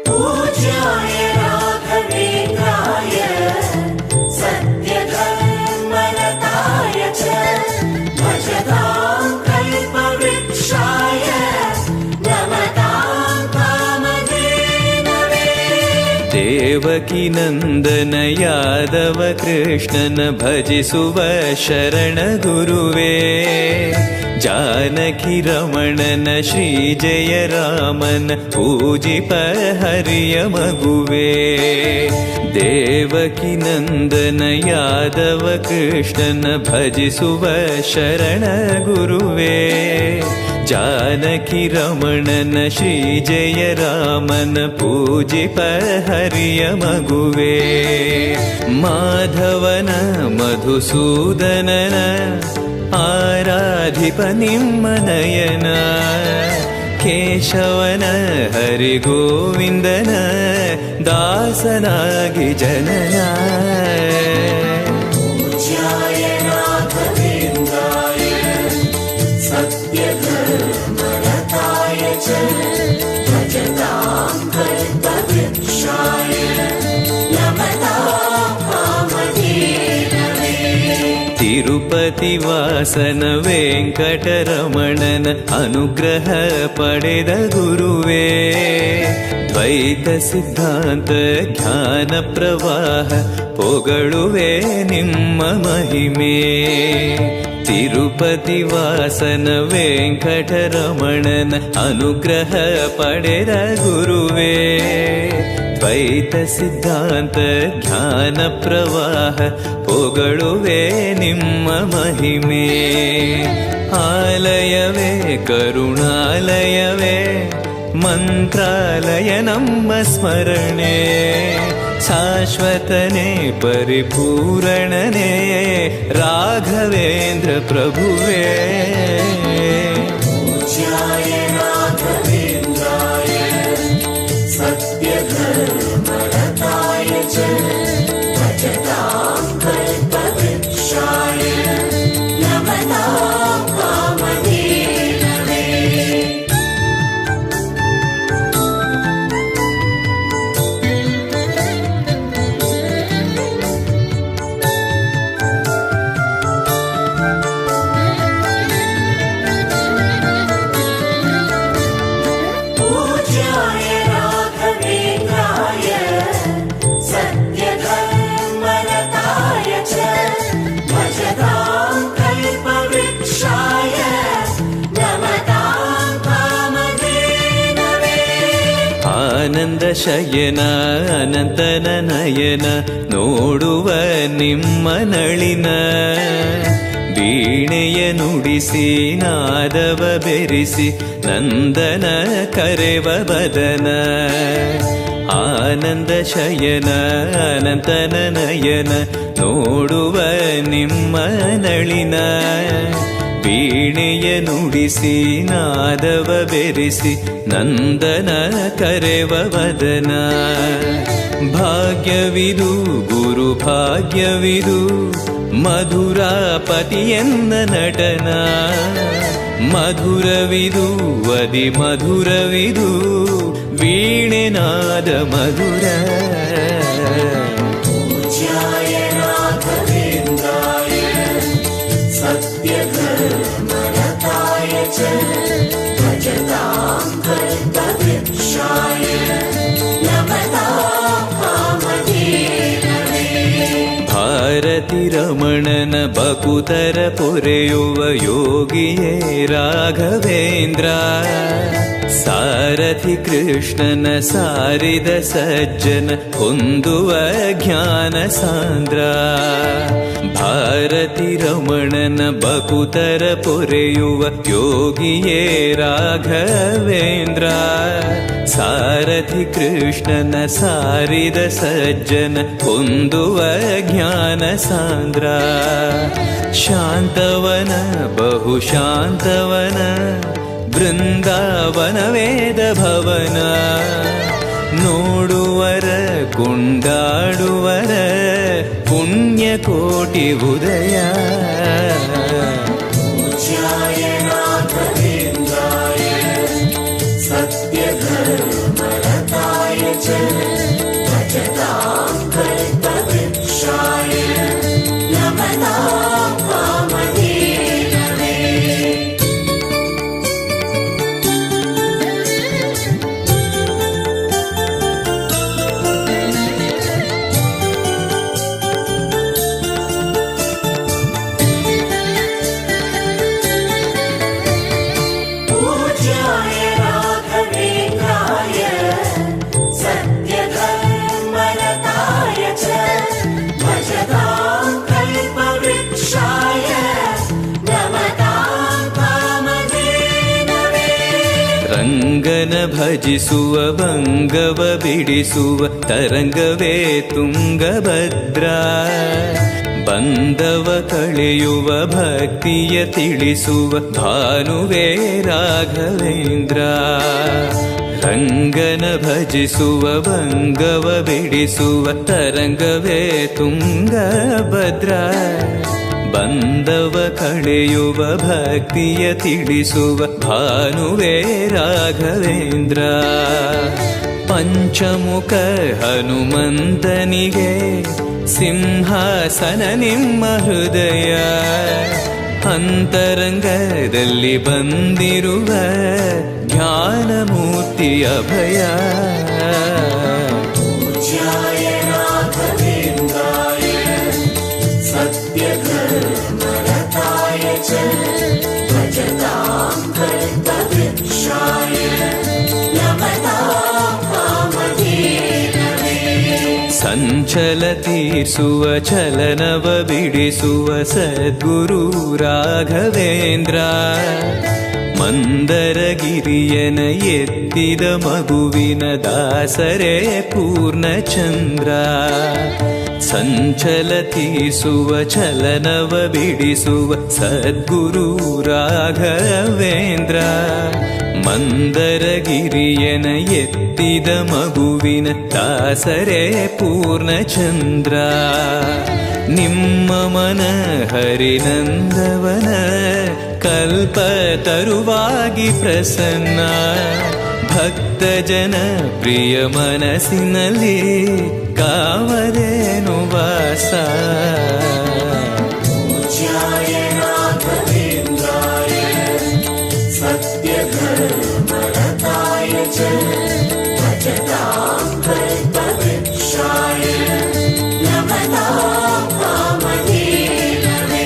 पूज्याय राघवेन्द्राय सत्यधर्मरताय च भजतां कल्पवृक्षाय नमतां कामधेनवे। देवकी नंदन यादव कृष्णन भजिसुव शरण गुरुवे जानकी रमणन श्री जय रामन पूजिप हरिय मगुवे। देवकी नंदन यादव कृष्णन भजिसुव शरण गुरुवे जानकी रमणन श्री जय रामन पूजिप हरिय मगुवे। माधवन मधुसूदनन आराधिप निम्मनयन केशवन हरि गोविंदन दासनागि जनना। पूज्याय राघवेन्द्राय सत्यधर्मरताय च भजतां कल्पवृक्षाय नमतां कामधेनवे। तिरुपति वासन वेंकटरमणन अनुग्रह पडेद गुरुवे द्वैत सिद्धांत ज्ञान प्रवाह पोगळुवे निम्म महिमे। तिरुपति वासन वेंकटरमणन अनुग्रह पडेद गुरुवे द्वैत सिद्धांत ज्ञान प्रवाह पोगळुवे निम्म महिमे। आलयवे करुणालयवे मंत्रालय नम्म स्मरणे शाश्वतने परिपूरणने राघवेन्द्र प्रभुवे। पूज्याय राघवेन्द्राय सत्यधर्मरताय च भजतां कल्पवृक्षाय नमतां कामधेनवे। पूज्याय राघवेन्द्राय सत्यधर्मरताय च भजतां कल्पवृक्षाय नमतां कामधेनवे। आनंद शयन अनंतन नयन नोಡುವ ನಿಮ್ಮ ನಳಿನ ವೀಣೆಯ ನುಡಿಸಿ ನಾದವ ಬೆರಿಸಿ ನಂದನ ಕರೆವ ಬದನ। ಆನಂದ ಶಯನ ಅನಂತನ ನಯನ ನೋಡುವ ನಿಮ್ಮ ನಳಿನ ವೀಣೆಯ ನುಡಿಸಿ ನಾದವ ಬೆರಿಸಿ ನಂದನ ಕರೆವ ವದನ। ಭಾಗ್ಯವಿದು ಗುರು ಭಾಗ್ಯವಿದು ಮಧುರಾಪತಿಯನ್ನ ನಟನ ಮಧುರವಿದು ಅದಿ ಮಧುರವಿದು ವೀಣೆನಾದ ಮಧುರ। पूज्याय राघवेन्द्राय सत्यधर्मरताय च भजतां कल्पवृक्षाय नमतां कामधेनवे। ಭಾರತಿ ರಮಣನ ಬಕುತರ ಪೊರೆಯುವ ಯೋಗಿಯೇ ರಾಘವೇಂದ್ರ ಸಾರಥಿ ಕೃಷ್ಣನ ಸಾರಿದ ಸಜ್ಜನ ಹೊಂದುವ ಜ್ಞಾನ ಸಾಂದ್ರ। ಭಾರತಿ ರಮಣನ ಬಕುತರ ಪೊರೆಯುವ ಯೋಗಿಯೇ ರಾಘವೇಂದ್ರ ಸಾರಥಿ ಕೃಷ್ಣನ ಸಾರಿದ ಸಜ್ಜನ ಹೊಂದುವ ಜ್ಞಾನ ಸಾಂದ್ರ। ಶಾಂತವನ ಬಹು ಶಾಂತವನ ಬೃಂದಾವನ ವೇದ ಭವನ ನೋಡುವರ ಕೊಂಡಾಡುವರ ಪುಣ್ಯ ಕೋಟಿ ಉದಯ। पूज्याय राघवेन्द्राय सत्यधर्मरताय च च भजतां कल्पवृक्षाय नमतां कामधेनवे पूज्याय राघवेन्द्राय सत्यधर्मरताय च भजतां कल्पवृक्षाय नमतां कामधेनवे ರಂಗನ ಭಜಿಸುವ ಭಂಗವ ಬಿಡಿಸುವ ತರಂಗವೇ ತುಂಗಭದ್ರಾ ಬಂಧವ ಕಳೆಯುವ ಭಕ್ತಿಯ ತಿಳಿಸುವ ಭಾನುವೇ ರಾಘವೇಂದ್ರ ರಂಗನ ಭಜಿಸುವ ಭಂಗವ ಬಿಡಿಸುವ ತರಂಗವೇ ತುಂಗಭದ್ರಾ ಬಂಧವ ಕಳೆಯುವ ಭಕ್ತಿಯ ತಿಳಿಸುವ ಭಾನುವೇ ರಾಘವೇಂದ್ರ ಪಂಚಮುಖ ಹನುಮಂತನಿಗೆ ಸಿಂಹಾಸನ ನಿಮ್ಮ ಹೃದಯ ಅಂತರಂಗದಲ್ಲಿ ಬಂದಿರುವ ಜ್ಞಾನಮೂರ್ತಿ ಅಭಯ पूज्याय राघवेन्द्राय सत्यधर्मरताय च भजतां कल्पवृक्षाय नमतां कामधेनवे ಸಂಚಲ ತೀರಿಸುವ ಚಲನವ ಬಿಡಿಸುವ ಸದ್ಗುರು ರಾಘವೇಂದ್ರ ಮಂದರಗಿರಿಯನ ಎತ್ತಿದ ಮಗುವಿನ ದಾಸರೇ ಪೂರ್ಣಚಂದ್ರ ಸಂಚಲ ತೀರಿಸುವ ಚಲನವ ಬಿಡಿಸುವ ಸದ್ಗುರು ರಾಘವೇಂದ್ರ ಮಂದರಗಿರಿಯನ ಎತ್ತಿದ ಮಗುವಿನ ದಾಸರೇ ಪೂರ್ಣಚಂದ್ರ ನಿಮ್ಮ ಮನ ಹರಿನಂದವನ ಕಲ್ಪ ತರುವಾಗಿ ಪ್ರಸನ್ನ ಭಕ್ತ ಜನ ಪ್ರಿಯ ಮನಸ್ಸಿನಲ್ಲಿ ಕಾವರೇನು ವಾಸ पूज्याय राघवेन्द्राय सत्यधर्मरताय च भजतां कल्पवृक्षाय नमतां कामधेनवे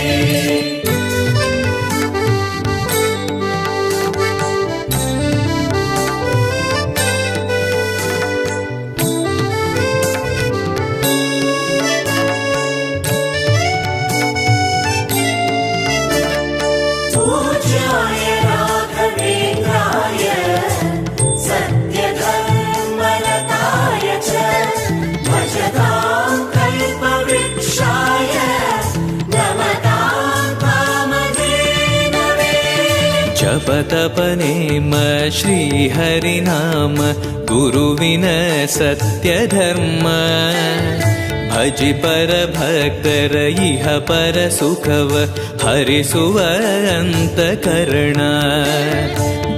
पूज्याय राघवेन्द्राय सत्यधर्मरताय च भजतां कल्पवृक्षाय नमतां कामधेनवे ಜಪತಪನೇಮ ಶ್ರೀಹರಿನಾಮ ಗುರುವಿನ ಸತ್ಯಧರ್ಮ ಭಜಿ ಪರ ಭಕ್ತರ ಇಹ ಪರ ಸುಖವ ಹರಿಸುವ ಅಂತಕರಣ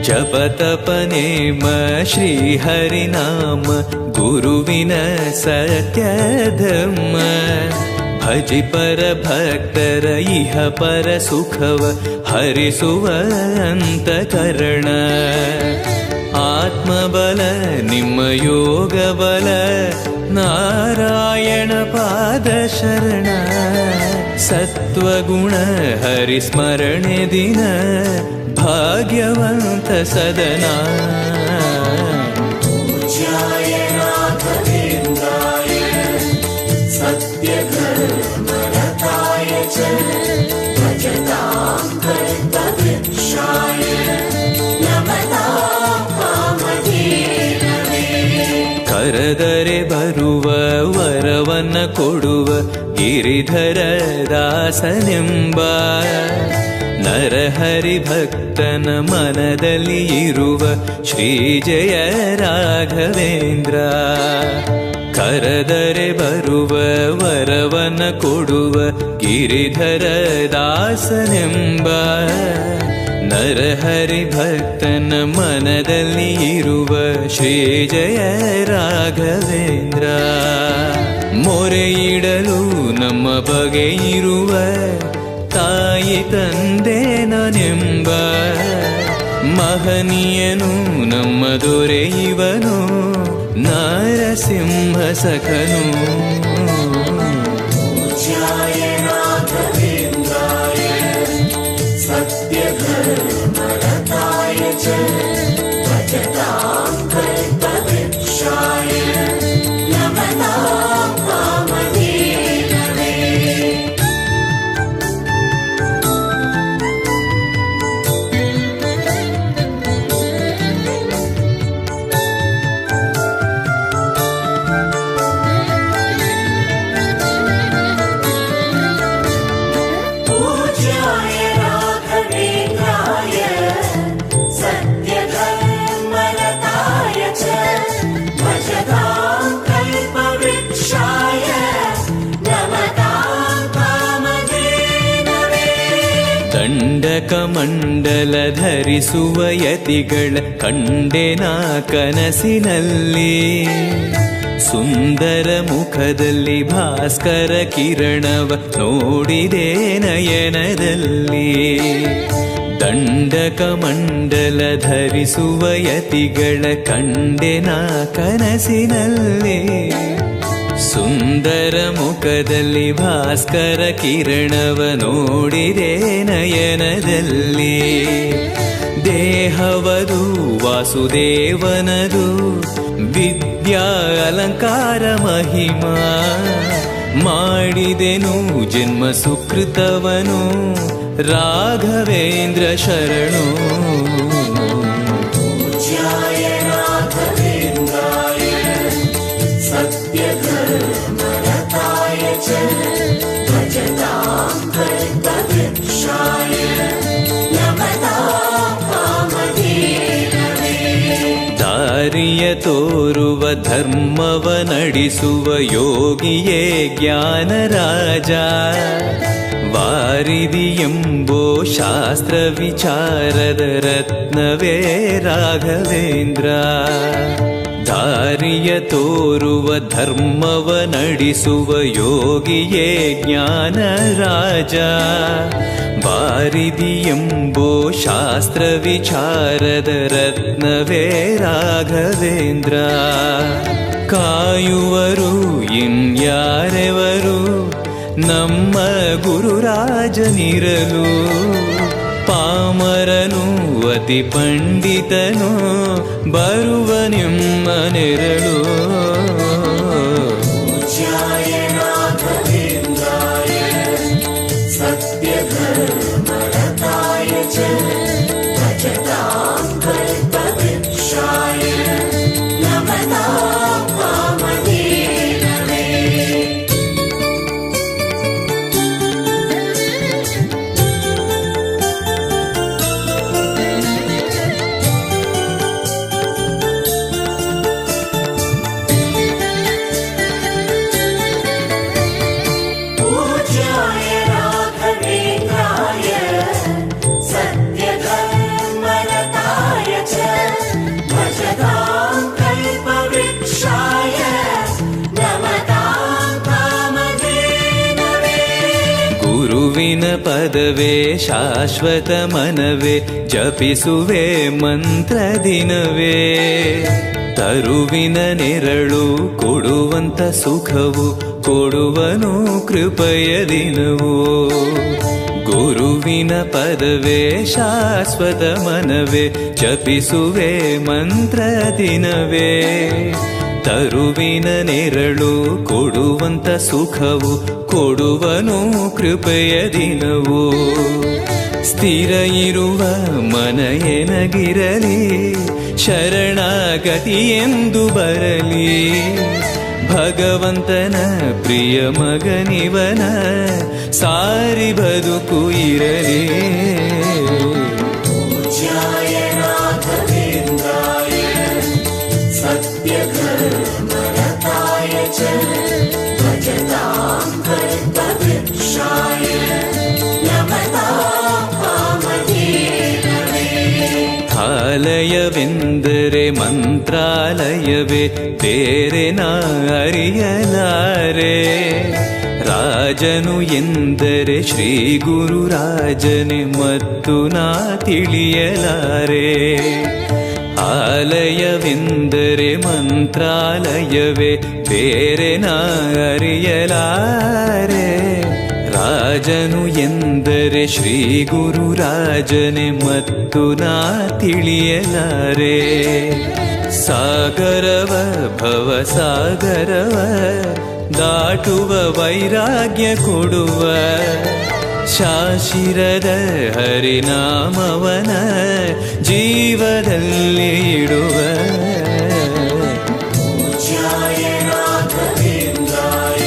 ಜಪತಪನೇಮ ಶ್ರೀಹರಿನಾಮ ಗುರುವಿನ ಸತ್ಯಧರ್ಮ ಭಜಿ ಪರ ಭಕ್ತರ ಇಹ ಪರ ಸುಖವ ಹರಿಸುವ ಅಂತಕರಣ ಆತ್ಮಬಲ ನಿಮ್ಮ ಯೋಗ ಬಲ ನಾರಾಯಣ ಪಾದ ಶರಣ ಸತ್ವಗುಣ ಹರಿಸ್ಮರಣೆ ದಿನ ಭಾಗ್ಯವಂತ ಸದನ पूज्याय राघवेन्द्राय सत्यधर्मरताय च भजतां कल्पवृक्षाय नमतां कामधेनवे ಕರೆದರೆ ಬರುವ ವರವನ್ನ ಕೊಡುವ ಗಿರಿಧರ ದಾಸನೆಂಬ ನರಹರಿ ಭಕ್ತನ ಮನದಲ್ಲಿ ಇರುವ ಶ್ರೀ ಜಯ ರಾಘವೇಂದ್ರ ಕರೆದರೆ ಬರುವ ವರವನ್ನ ಕೊಡುವ ಗಿರಿಧರ ದಾಸನೆಂಬ ನರಹರಿ ಭಕ್ತನ ಮನದಲ್ಲಿ ಇರುವ ಶ್ರೀ ಜಯ ರಾಘವೇಂದ್ರ. ಮೊರೆಯಿಡಲು ನಮ್ಮ ಬಗೆ ಇರುವ ತಾಯಿ ತಂದೆ ನಾನೆಂಬ ಮಹನೀಯನು ನಮ್ಮ ದೊರೆ ಇವನು ನರಸಿಂಹ ಸಖನು. पूज्याय राघवेन्द्राय सत्यधर्मरताय च भजतां कल्पवृक्षाय नमतां कामधेनवे. पूज्याय राघवेन्द्राय सत्यधर्मरताय च भजतां कल्पवृक्षाय नमतां कामधेनवे. ದಂಡಕ ಮಂಡಲ ಧರಿಸುವ ಯತಿಗಳ ಕಂಡೆನ ಕನಸಿನಲ್ಲಿ, ಸುಂದರ ಮುಖದಲ್ಲಿ ಭಾಸ್ಕರ ಕಿರಣವ ನೋಡಿದೆ ನಯನದಲ್ಲಿ. ದಂಡಕ ಮಂಡಲ ಧರಿಸುವ ಯತಿಗಳ ಕಂಡೆನ ಕನಸಿನಲ್ಲಿ, ಸುಂದರ ಮುಖದಲ್ಲಿ ಭಾಸ್ಕರ ಕಿರಣವ ನೋಡಿದೆ ನಯನದಲ್ಲಿ. ದೇಹವದು ವಾಸುದೇವನದು ವಿದ್ಯಾ ಅಲಂಕಾರ ಮಹಿಮಾ, ಮಾಡಿದೆನು ಜನ್ಮ ಸುಕೃತವನು ರಾಘವೇಂದ್ರ ಶರಣು. पूज्याय राघवेन्द्राय सत्यधर्मरताय च भजतां कल्पवृक्षाय नमतां कामधेनवे. ದಾರಿಯ ತೋರುವ ಧರ್ಮವ ನಡೆಸುವ ಯೋಗಿಯೇ ಜ್ಞಾನರಾಜ, ವಾರಿದಿ ಎಂಬೋ ಶಾಸ್ತ್ರ ವಿಚಾರದ ರತ್ನವೇ ರಾಘವೇಂದ್ರ. ದಾರಿಯ ತೋರುವ ಧರ್ಮವ ನಡೆಸುವ ಯೋಗಿಯೇ ಜ್ಞಾನರಾಜ, ವಾರಿದಿ ಎಂಬೋ ಶಾಸ್ತ್ರ ವಿಚಾರದ ರತ್ನವೇ ರಾಘವೇಂದ್ರ. ಕಾಯುವರು ಇನ್ಯಾರೆವರು ನಮ್ಮ ಗುರುರಾಜನಿರಲು, ಪಾಮರನು ಅತಿ ಪಂಡಿತನು ಬರುವನೆಮ್ಮ ನೆರಳು. पूज्याय राघवेन्द्राय सत्यधर्मरताय च भजतां कल्पवृक्षाय नमतां कामधेनवे. पूज्याय राघवेन्द्राय सत्यधर्मरताय च भजतां कल्पवृक्षाय नमतां कामधेनवे. ಗುರುವಿನ ಪದವೇ ಶಾಶ್ವತ ಮನವೇ, ಜಪಿಸುವೆ ಮಂತ್ರ ದಿನವೇ. ತರುವಿನ ನೆರಳು ಕೊಡುವಂತ ಸುಖವು ಕೊಡುವನು ಕೃಪೆಯ ದಿನವೋ. ಗುರುವಿನ ಪದವೇ ಶಾಶ್ವತ ಮನವೇ, ಜಪಿಸುವೆ ಮಂತ್ರ ದಿನವೇ. ತರುವಿನ ನೆರಳು ಕೊಡುವಂತ ಸುಖವು ಕೊಡುವನು ಕೃಪೆಯ ದಿನವೋ. ಸ್ಥಿರ ಇರುವ ಮನ ಎನಗಿರಲಿ, ಶರಣಾಗತಿ ಎಂದು ಬರಲಿ. ಭಗವಂತನ ಪ್ರಿಯ ಮಗನಿವನ ಸಾರಿ ಬದುಕು ಇರಲಿ. पूज्याय राघवेन्द्राय सत्यधर्मरताय च भजतां कल्पवृक्षाय नमतां कामधेनवे. ಮಂತ್ರಾಲಯವೇ ಬೇರೆ ನಾ ಅರಿಯಲಾರೆ. ರಾಜನು ಎಂದರೆ ಶ್ರೀ ಗುರುರಾಜನೇ ಮತ್ತು ನಾ ತಿಳಿಯಲಾರೆ. ಆಲಯವೆಂದರೆ ಮಂತ್ರಾಲಯವೇ ಬೇರೆ ನಾ ಅರಿಯಲಾರೆ. ರಾಜನು ಎಂದರೆ ಶ್ರೀ ಗುರುರಾಜನೇ ಮತ್ತು ನಾ ತಿಳಿಯಲಾರೆ. ಸಾಗರವ ಭವ ಸಾಗರವ ದಾಟುವ ವೈರಾಗ್ಯ ಕೊಡುವ ಶಾಶಿರದ ಹರಿನಾಮವನ ಜೀವದಲ್ಲಿ ಇಡುವ. पूज्याय राघवेन्द्राय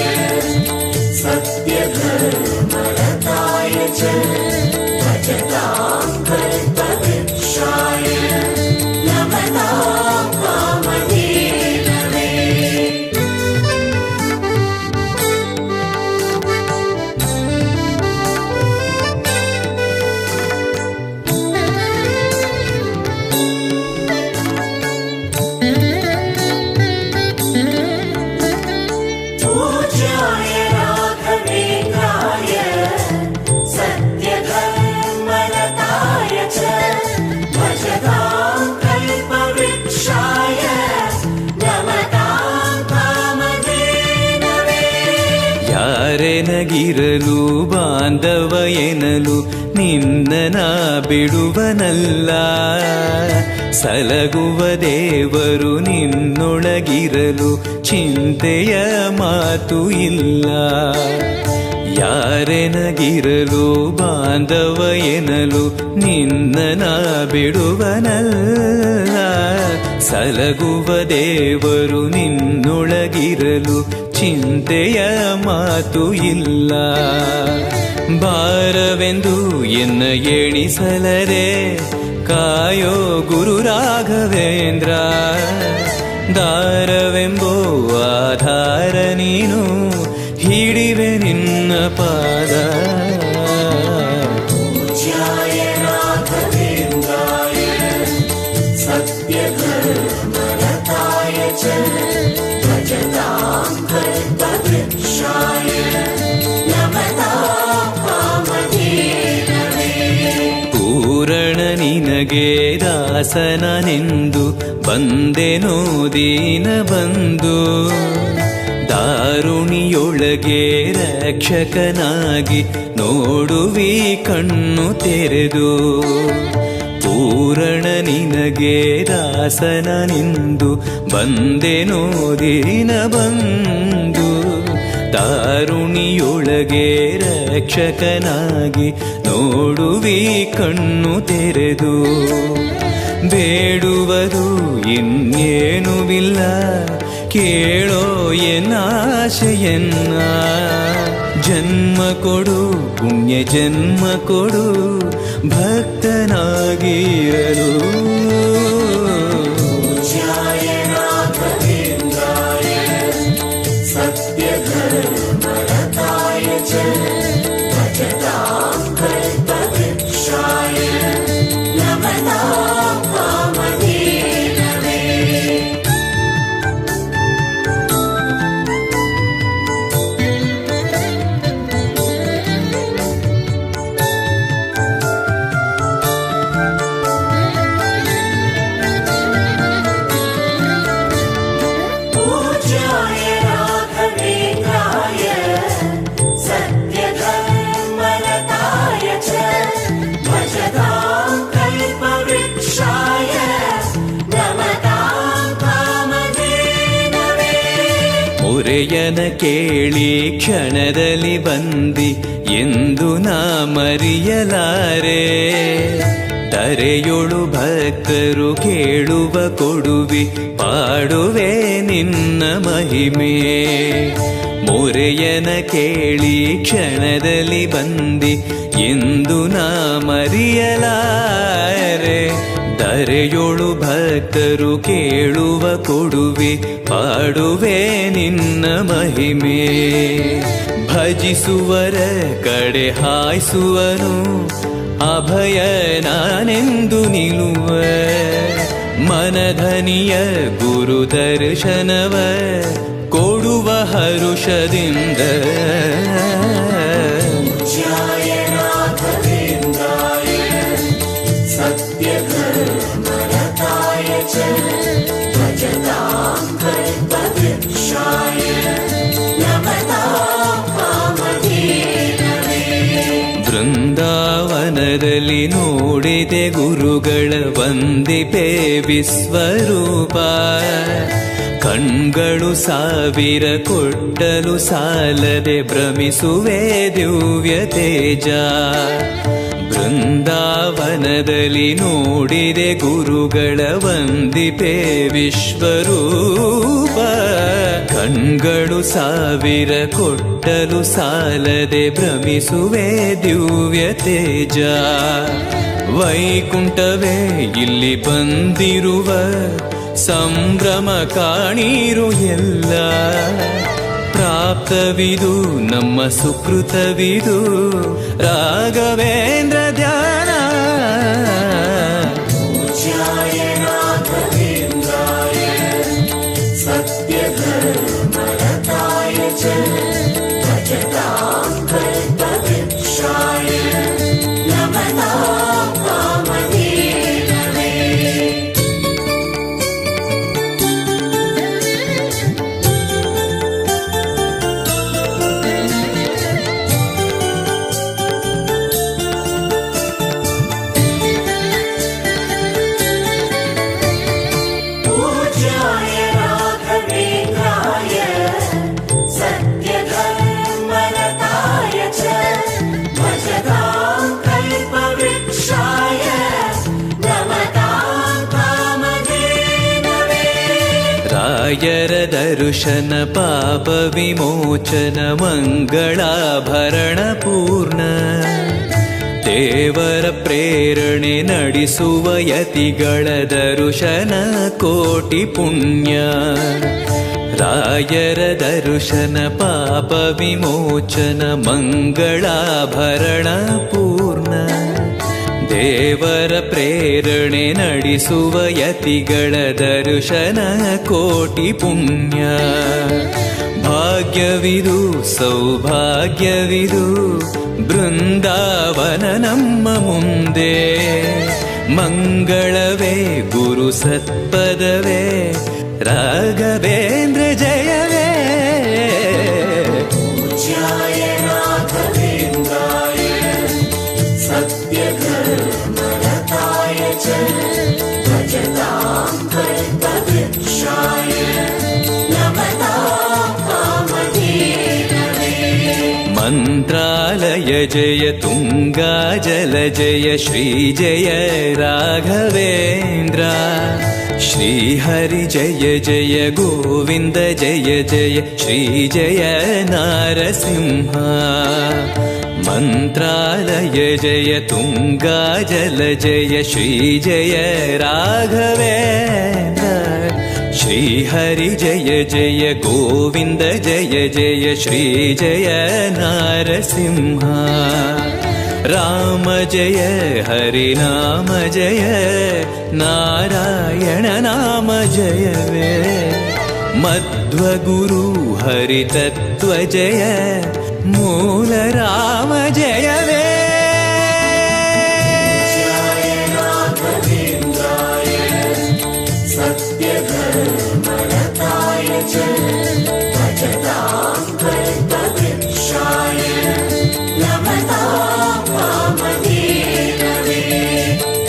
सत्यधर्मरताय च भजतां कल्पवृक्षाय नमतां कामधेनवे. पूज्याय राघवेन्द्राय सत्यधर्मरताय च भजतां कल्पवृक्षाय नमतां कामधेनवे. ಯಾರೆನಗಿರಲು ಬಾಂಧವ ಎನಲು ನಿನ್ನ ಬಿಡುವನಲ್ಲ. ಸಲಗುವ ದೇವರು ನಿನ್ನೊಳಗಿರಲು ಚಿಂತೆಯ ಮಾತು ಇಲ್ಲ. ಯಾರೆನಗಿರಲು ಬಾಂಧವ ಎನಲು ನಿನ್ನ ಬಿಡುವನಲ್ಲ. ಸಲಗುವ ದೇವರು ನಿನ್ನೊಳಗಿರಲು ಚಿಂತೆಯ ಮಾತು ಇಲ್ಲ. ಭಾರವೆಂದು ಎನ್ನ ಎಣಿಸಲರೆ ಕಾಯೋ ಗುರು ರಾಘವೇಂದ್ರ. ದಾರವೆಂಬೋ ಆಧಾರ ನೀನು ಹಿಡಿವೆ ನಿನ್ನ ಪಾದ. पूज्याय राघवेन्द्राय सत्यधर्मरताय च भजतां कल्पवृक्षाय नमतां कामधेनवे. ಪೂರಣ ನಿನಗೆ ದಾಸನನೆಂದು ಬಂದೆನೋ ದೀನ ಬಂದು. ದಾರುಣಿಯೊಳಗೆ ರಕ್ಷಕನಾಗಿ ನೋಡುವಿ ಕಣ್ಣು ತೆರೆದು. ಪೂರಣ ನಿನಗೆ ದಾಸನನೆಂದು ಬಂದೆನೋ ದೀನ ಬಂದು. ದಾರುಣಿಯೊಳಗೆ ರಕ್ಷಕನಾಗಿ ನೋಡುವಿ ಕಣ್ಣು ತೆರೆದು. ಬೇಡುವುದು ಇನ್ನೇನುವಿಲ್ಲ ಕೇಳೋ ಎನ್ನಾಶೆಯನ್ನ. ಜನ್ಮ ಕೊಡು ಪುಣ್ಯ ಜನ್ಮ ಕೊಡು ಭಕ್ತನಾಗಿರಲು. पूज्याय राघवेन्द्राय सत्यधर्मरताय च भजतां कल्पवृक्षाय नमतां कामधेनवे. पूज्याय राघवेन्द्राय सत्यधर्मरताय च भजतां कल्पवृक्षाय नमतां कामधेनवे. ಮೊರೆಯನ ಕೇಳಿ ಕ್ಷಣದಲ್ಲಿ ಬಂದಿ ಎಂದು ನಾ ಮರೆಯಲಾರೆ. ಧರೆಯೊಳು ಭಕ್ತರು ಕೇಳುವ ಕೊಡುವಿ ಪಾಡುವೆ ನಿನ್ನ ಮಹಿಮೆ. ಮೊರೆಯನ ಕೇಳಿ ಕ್ಷಣದಲ್ಲಿ ಬಂದಿ ಎಂದು ನಾ ಮರೆಯಲಾರೆ. ಧರೆಯೊಳು ಭಕ್ತರು ಕೇಳುವ ಕೊಡುವೆ ಪಾಡುವೆ ನಿನ್ನ ಮಹಿಮೆ. ಭಜಿಸುವರ ಕಡೆ ಹಾಯಿಸುವನು ಅಭಯ ನಾನೆಂದು ನಿಲ್ಲುವ. ಮನಧನಿಯ ಗುರು ದರ್ಶನವ ಕೊಡುವ ಹರುಷದಿಂದ पूज्याय राघवेन्द्राय सत्यधर्मरताय च भजतां कल्पवृक्षाय नमतां कामधेनवे ಬೃಂದಾವನದಲ್ಲಿ ನೋಡಿದೆ ಗುರುಗಳ ವಂದಿಪೆ ವಿಶ್ವರೂಪ ಕಣ್ಗಳು ಸಾವಿರ ಕೊಟ್ಟಲು ಸಾಲದೆ ಭ್ರಮಿಸುವೆ ದಿವ್ಯ ತೇಜ ಬೃಂದಾವನದಲ್ಲಿ ನೋಡಿದೆ ಗುರುಗಳ ವಂದಿಪೆ ವಿಶ್ವರೂಪ ಕಣ್ಗಳು ಸಾವಿರ ಕೊಟ್ಟಲು ಸಾಲದೆ ಭ್ರಮಿಸುವೆ ದಿವ್ಯ ತೇಜ ವೈಕುಂಠವೇ ಇಲ್ಲಿ ಬಂದಿರುವ ಸಂಭ್ರಮ ಕಾಣಿರು ಎಲ್ಲ ಪ್ರಾಪ್ತವಿದು ನಮ್ಮ ಸುಕೃತವಿದು ರಾಘವೇಂದ್ರ ಧ್ಯಾನ पूज्याय राघवेन्द्राय सत्यधर्मरताय च भजतां कल्पवृक्षाय नमतां कामधेनवे पूज्याय राघवेन्द्राय सत्यधर्मरताय च भजतां कल्पवृक्षाय नमतां कामधेनवे ರಾಯರ ದರ್ಶನ ಪಾಪ ವಿಮೋಚನ ಮಂಗಳಾಭರಣ ಪೂರ್ಣ ದೇವರ ಪ್ರೇರಣೆ ನಡೆಸುವ ಯತಿಗಳ ದರ್ಶನ ಕೋಟಿ ಪುಣ್ಯ ರಾಯರ ದರ್ಶನ ಪಾಪ ವಿಮೋಚನ ಮಂಗಳಾಭರಣ ಪೂರ್ಣ ದೇವರ ಪ್ರೇರಣೆ ನಡೆಸುವ ಯತಿಗಳ ದರ್ಶನ ಕೋಟಿ ಪುಣ್ಯ ಭಾಗ್ಯವಿದು ಸೌಭಾಗ್ಯವಿದು ಬೃಂದಾವನ ನಮ್ಮ ಮುಂದೆ ಮಂಗಳವೇ ಗುರು ಸತ್ಪದವೇ ರಾಘವೇಂದ್ರ ಜಯವೇ पूज्याय राघवेन्द्राय सत्यधर्मरताय च भजतां कल्पवृक्षाय नमतां कामधेनवे ಮಂತ್ರಾಲಯ ಜಯ ತುಂಗಾ ಜಲ ಜಯ ಶ್ರೀ ಜಯ ರಾಘವೇಂದ್ರ ಶ್ರೀಹರಿ ಜಯ ಜಯ ಗೋವಿಂದ ಜಯ ಜಯ ಶ್ರೀ ಜಯ ನಾರಸಿಂಹ ಮಂತ್ರಾಲಯ ಜಯ ತುಂಗಾ ಜಲ ಜಯ ಶ್ರೀ ಜಯ ರಾಘವೇಂದ್ರ ಶ್ರೀಹರಿ ಜಯ ಜಯ ಗೋವಿಂದ ಜಯ ಜಯ ಶ್ರೀ ಜಯ ನಾರಸಿಂಹ ರಾಮ ಜಯ ಹರಿ ನಾಮ ಜಯ ನಾರಾಯಣ ನಾಮ ಜಯವೇ ಮಧ್ವಗುರು ಹರಿ ತತ್ವ ಜಯ ಮೂಲ ರಾಮ ಜಯವೇ पूज्याय राघवेन्द्राय सत्यधर्मरताय च भजतां कल्पवृक्षाय नमतां कामधेनवे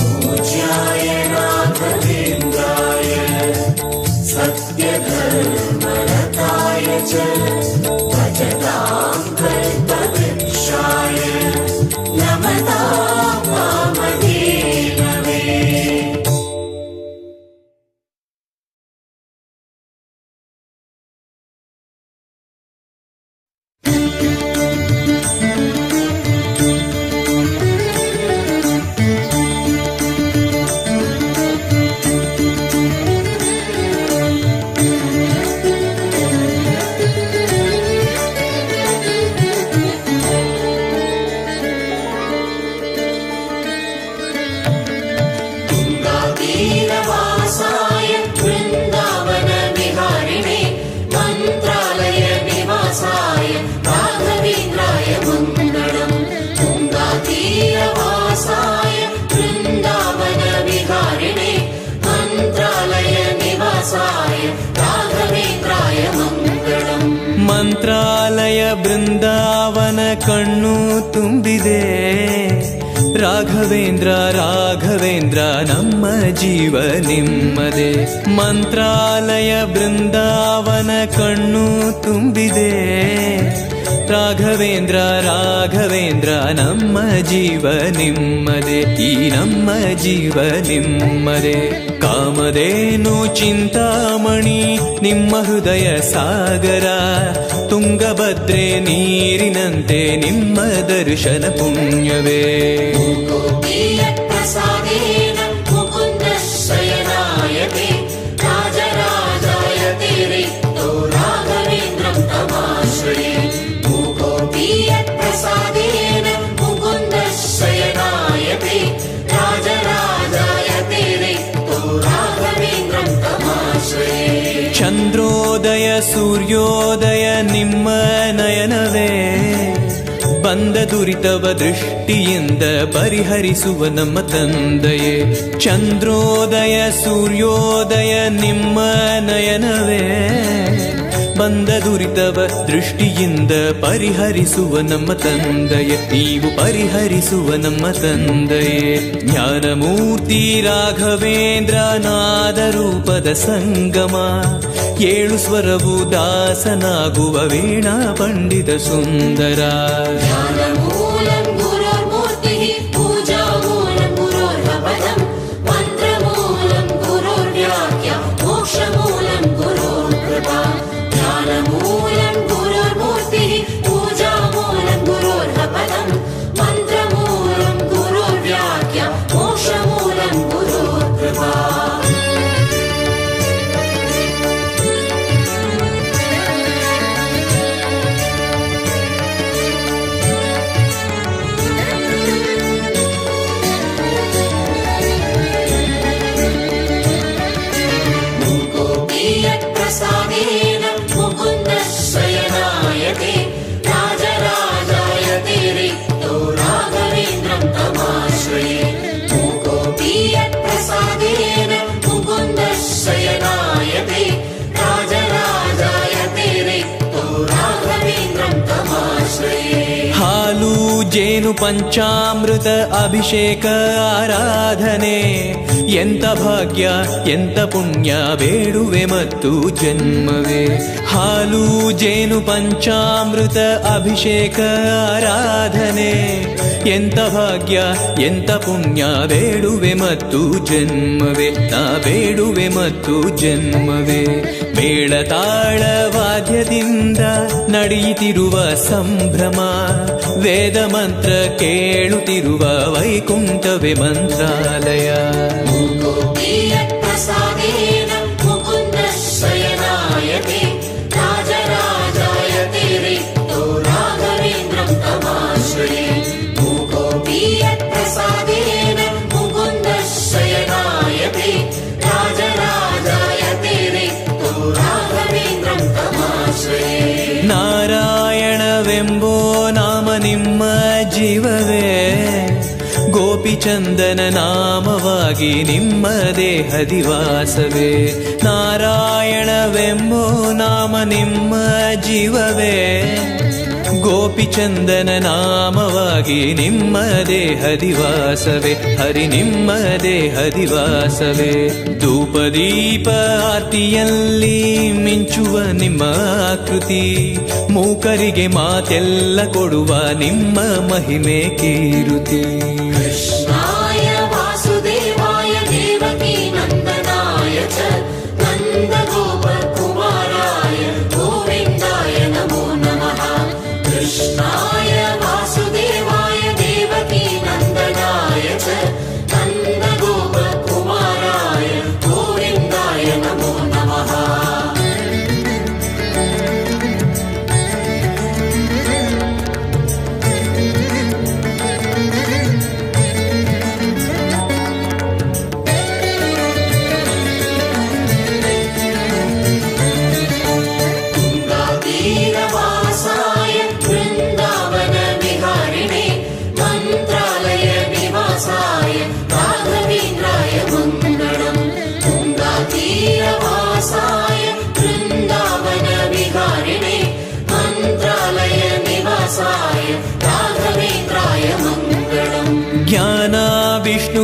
पूज्याय राघवेन्द्राय सत्यधर्मरताय च भजतां कल्पवृक्षाय नमतां ಮಂತ್ರಾಲಯ ಬೃಂದಾವನ ಕಣ್ಣು ತುಂಬಿದೆ. ರಾಘವೇಂದ್ರ ರಾಘವೇಂದ್ರ ನಮ್ಮ ಜೀವ ನಿಮ್ಮದೇ. ಮಂತ್ರಾಲಯ ಬೃಂದಾವನ ಕಣ್ಣು ತುಂಬಿದೆ. ರಾಘವೇಂದ್ರ ರಾಘವೇಂದ್ರ ನಮ್ಮ ಜೀವ ನಿಮ್ಮದೇ. ಈ ನಮ್ಮ ಜೀವ ನಿಮ್ಮದೇ. ಕಾಮಧೇನು ಚಿಂತಾಮಣಿ ನಿಮ್ಮ ಹೃದಯ ಸಾಗರ. ತುಂಗಭದ್ರೆ ನೀರಿನಂತೆ ನಿಮ್ಮ ದರ್ಶನ ಪುಣ್ಯವೇ. ಚಂದ್ರೋದಯ ಸೂರ್ಯೋದಯ ನಿಮ್ಮ ನಯನವೇ. ಬಂದ ದುರಿತವ ದೃಷ್ಟಿಯಿಂದ ಪರಿಹರಿಸುವ ನಮ್ಮ ತಂದೆಯೇ. ಚಂದ್ರೋದಯ ಸೂರ್ಯೋದಯ ನಿಮ್ಮ ನಯನವೇ. ಬಂದ ದುರಿತವ ದೃಷ್ಟಿಯಿಂದ ಪರಿಹರಿಸುವ ನಮ್ಮ ತಂದೆಯೇ. ನೀವು ಪರಿಹರಿಸುವ ನಮ್ಮ ತಂದೆಯೇ. ಜ್ಞಾನಮೂರ್ತಿ ರಾಘವೇಂದ್ರ ನಾದ ರೂಪದ ಸಂಗಮ. ಏಳು ಸ್ವರವು ದಾಸನಾಗುವ ವೀಣಾ ಪಂಡಿತ ಸುಂದರ. ಹಾಲು ಜೇನು ಪಂಚಾಮೃತ ಅಭಿಷೇಕ ಆರಾಧನೆ. ಎಂತ ಭಾಗ್ಯ ಎಂತ ಪುಣ್ಯ ಬೇಡುವೆ ಮತ್ತು ಜನ್ಮವೇ. ಹಾಲು ಜೇನು ಪಂಚಾಮೃತ ಅಭಿಷೇಕ ಆರಾಧನೆ. ಎಂತ ಭಾಗ್ಯ ಎಂತ ಪುಣ್ಯ ಬೇಡುವೆ ಮತ್ತು ಜನ್ಮವೇ. ನಾ ಬೇಡುವೆ ಮತ್ತು ಜನ್ಮವೇ. ಮೇಳ ತಾಳ ವಾದ್ಯದಿಂದ ನಡೆಯುತ್ತಿರುವ ಸಂಭ್ರಮ. ವೇದ ಮಂತ್ರ ಕೇಳುತ್ತಿರುವ ವೈಕುಂಠವೇ ಮಂತ್ರಾಲಯ. ನಾರಾಯಣವೆಂಬೋ ನಾಮ ನಿಮ್ಮ ಜೀವವೇ. ಗೋಪಿಚಂದನ ನಾಮವಾಗಿ ನಿಮ್ಮ ದೇಹದಿವಾಸವೇ. ನಾರಾಯಣವೆಂಬೋ ನಾಮ ನಿಮ್ಮ ಜೀವವೇ. ಗೋಪಿಚಂದನ ನಾಮವಾಗಿ ನಿಮ್ಮ ದೇಹದಿವಾಸವೇ. ಹರಿ ನಿಮ್ಮ ದೇಹದಿವಾಸವೇ. ಧೂಪದೀಪ ಆರ್ತಿಯಲ್ಲಿ ಮಿಂಚುವ ನಿಮ್ಮ ಆಕೃತಿ. ಮೂಕರಿಗೆ ಮಾತೆಲ್ಲ ಕೊಡುವ ನಿಮ್ಮ ಮಹಿಮೆ ಕೀರುತಿ. ಕೃಷ್ಣಾಯ ವಾಸುದೇವಾಯ ದೇವಕೀ ನಂದನಾಯ ಚ ನಂದ ಗೋಪ ಕುಮಾರಾಯ ಗೋವಿಂದಾಯ ನಮೋ ನಮಃ. ಕೃಷ್ಣಾಯ ವಾಸುದೇವಾಯ ದೇವಕೀ ನಂದನಾಯ ಚ ನಂದ ಗೋಪ ಕುಮಾರಾಯ ಗೋವಿಂದಾಯ ನಮೋ ನಮಃ.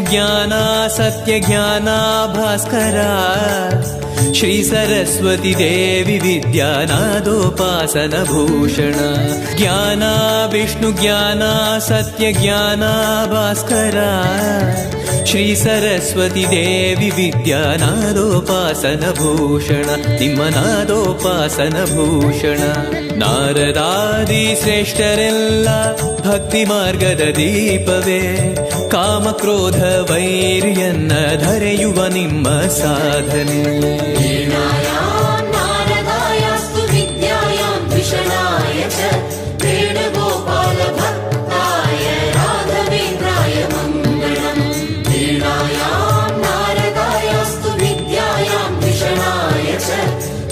ज्ञान सत्य ज्ञान भास्कर श्री सरस्वती देवी विद्यानादोपासन भूषण ज्ञान विष्णु ज्ञान सत्य ज्ञान भास्कर श्री सरस्वती देवी विद्यानादोपासन भूषण निಮ್ಮನಾದೋಪಾಸನ ಭೂಷಣ ನಾರದಾದಿ ಶ್ರೇಷ್ಠರೆಲ್ಲ ಭಕ್ತಿ ಮಾರ್ಗದ ದೀಪವೇ ಕಾಮ ಕ್ರೋಧ ವೈರ್ಯನ್ನ ಧರೆಯುವ ನಿಮ್ಮ ಸಾಧನೆ ನಾರದಾಯಸ್ತು ವಿದ್ಯಾಯಾಂ ದ್ವಿಷಣಾಯ ಚ ವೇಣುಗೋಪಾಲ ಭಕ್ತಾಯ ರಾಘವೇಂದ್ರಾಯ ಮಂಗಳಂ ನಾರದಾಯಸ್ತು ವಿದ್ಯಾಯಾಂ ದ್ವಿಷಣಾಯ ಚ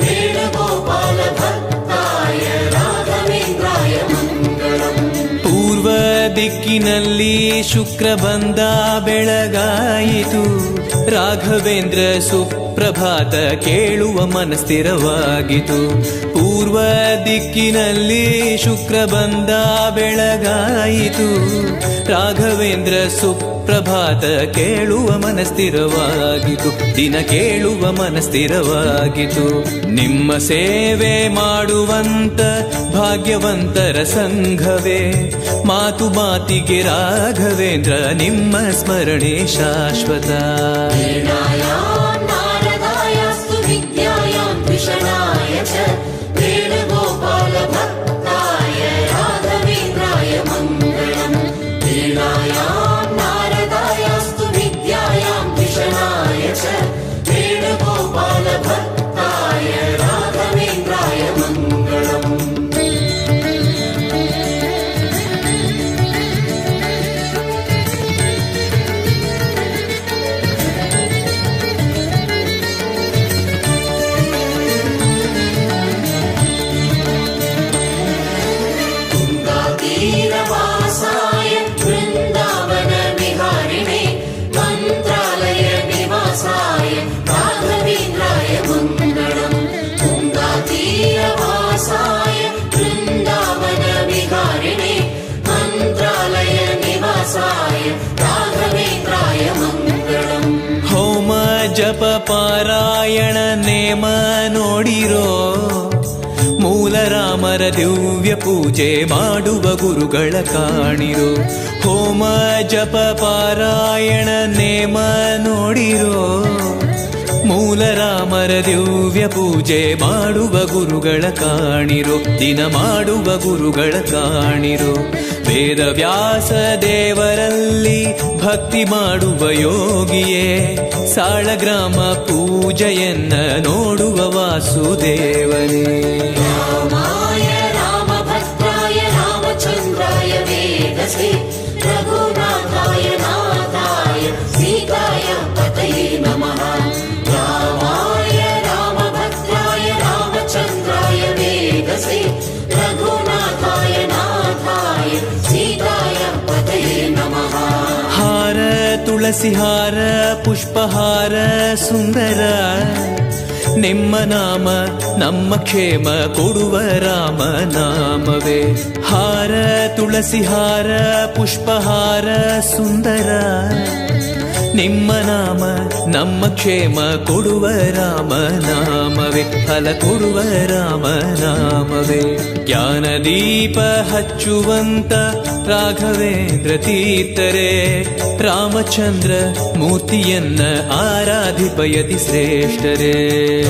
ವೇಣುಗೋಪಾಲ ಭಕ್ತಾಯ ರಾಘವೇಂದ್ರಾಯ ಮಂಗಳಂ ಪೂರ್ವ ದಿಕ್ಕಿನಲ್ಲಿ ಶುಕ್ರ ಬಂದ ಬೆಳಗಾಯಿತು ರಾಘವೇಂದ್ರ ಸುಪ್ರಭಾತ ಕೇಳುವ ಮನಸ್ಥಿರವಾಗಿತು ಪೂರ್ವ ದಿಕ್ಕಿನಲ್ಲಿ ಶುಕ್ರ ಬಂದ ಬೆಳಗಾಯಿತು ರಾಘವೇಂದ್ರ ಸುಪ್ರಭಾತ ಕೇಳುವ ಮನಸ್ಥಿರವಾಗಿತು ದಿನ ಕೇಳುವ ಮನಸ್ಥಿರವಾಗಿತು ನಿಮ್ಮ ಸೇವೆ ಮಾಡುವಂತ ಭಾಗ್ಯವಂತರ ಸಂಘವೇ ಮಾತು ಮಾತಿಗೆ ರಾಘವೇಂದ್ರ ನಿಮ್ಮ ಸ್ಮರಣೆ ಶಾಶ್ವತ ನಾರದಾಯಸ್ತು ವಿದ್ಯಾಯಾಂ ದ್ವಿಷಣಾಯ ಚ ವೇಣುಗೋಪಾಲ ಭಕ್ತಾಯ ರಾಘವೇಂದ್ರಾಯ ಮಂಗಳಂ ನಾರದಾಯಸ್ತು ವಿದ್ಯಾಯಾಂ ದ್ವಿಷಣಾಯ ಚ ವೇಣುಗೋಪಾಲ ಭಕ್ತಾಯ ರಾಘವೇಂದ್ರಾಯ ಮಂಗಳಂ ತೀರವಾಸಾಯ ವೃಂದಾವನ ವಿಹಾರಿಣೆ ಮಂತ್ರಾಲಯ ನಿವಾಸಾಯ ರಾಘವೇಂದ್ರಾಯ ಮಂಗಳಂ ತೀರವಾಸಾಯ ವೃಂದಾವನ ವಿಹಾರಿಣೆ ಮಂತ್ರಾಲಯ ನಿವಾಸಾಯ ರಾಘವೇಂದ್ರಾಯ ಮಂಗಳಂ ಹೋಮ ಜಪ ಪಾರಾಯಣ ನೇಮ ನೋಡಿರೋ ಮೂಲ ರಾಮರ ದಿವ್ಯ ಪೂಜೆ ಮಾಡುವ ಗುರುಗಳ ಕಾಣಿರೋ ಹೋಮ ಜಪ ಪಾರಾಯಣ ನೇಮ ನೋಡಿರೋ ಮೂಲ ರಾಮರ ದಿವ್ಯ ಪೂಜೆ ಮಾಡುವ ಗುರುಗಳ ಕಾಣಿರೋ ದಿನ ಮಾಡುವ ಗುರುಗಳ ಕಾಣಿರೋ ವೇದ ವ್ಯಾಸ ದೇವರಲ್ಲಿ ಭಕ್ತಿ ಮಾಡುವ ಯೋಗಿಯೇ ಸಾಳಗ್ರಾಮ ಪೂಜೆಯನ್ನ ನೋಡುವ ವಾಸುದೇವನೇ ರಾಮಾಯ ರಾಮಭದ್ರಾಯ ರಾಮಚಂದ್ರಾಯ ವೇದಸೇ ರಘುನಾಥಾಯ ನಾಥಾಯ ಸೀತಾಯ ಪತಯೇ ನಮಃ ರಾಮಾಯ ರಾಮಭದ್ರಾಯ ರಾಮಚಂದ್ರಾಯ ವೇದಸೇ ರಘುನಾಥಾಯ ನಾಥಾಯ ಸೀತಾಯ ಪತಯೇ ನಮಃ ಹಾರ ತುಳಸಿ ಹಾರ ಪುಷ್ಪಹಾರ ಸುಂದರ ನಿಮ್ಮ ನಾಮ ನಮ್ಮ ಕ್ಷೇಮ ಕೊಡುವ ರಾಮ ನಾಮವೇ ಹಾರ ತುಳಸಿ ಹಾರ ಪುಷ್ಪಹಾರ ಸುಂದರ ನಿಮ್ಮ ನಾಮ ನಮ್ಮ ಕ್ಷೇಮ ಕೊಡುವ ರಾಮ ನಾಮವೇ ಫಲ ಕೊಡುವ ರಾಮ ನಾಮವೇ ಜ್ಞಾನದೀಪ ಹಚ್ಚುವಂತ ರಾಘವೇಂದ್ರ ತೀರ್ಥರೇ ರಾಮಚಂದ್ರ ಮೂರ್ತಿಯನ್ನ ಆರಾಧಿಪಯತಿ ಶ್ರೇಷ್ಠರೇ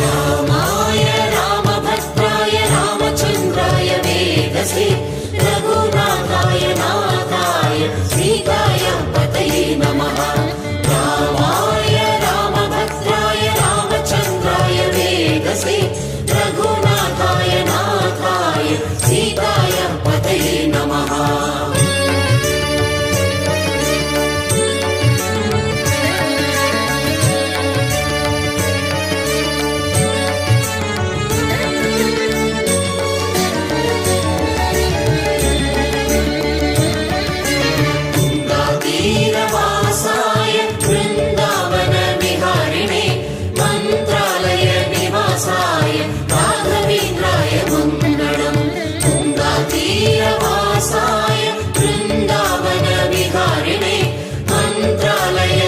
ರಾಮಾಯ ರಾಮಭದ್ರಾಯ ರಾಮಚಂದ್ರಾಯ ವೇದಸೇ ರಘುನಾಥಾಯ ನಾಥಾಯ ಸೀತಾಯ ಪತಯೇ ನಮಃ ರಾಮಾಯ ರಾಮಭದ್ರಾಯ ರಾಮಚಂದ್ರಾಯ ವೇದಸೇ ರಘುನಾಥಾಯ ನಾಥಾಯ ಸೀತಾಯ ಪತಯೇ ನಮಃ ತೀರವಾಸಾಯ ವೃಂದಾವನ ವಿಹಾರಿಣೆ ಮಂತ್ರಾಲಯ ನಿವಾಸಾಯ ರಾಘವೇಂದ್ರಾಯ ಮಂಗಳಂ ತೀರವಾಸಾಯ ವೃಂದಾವನ ವಿಹಾರಿಣೆ ಮಂತ್ರಾಲಯ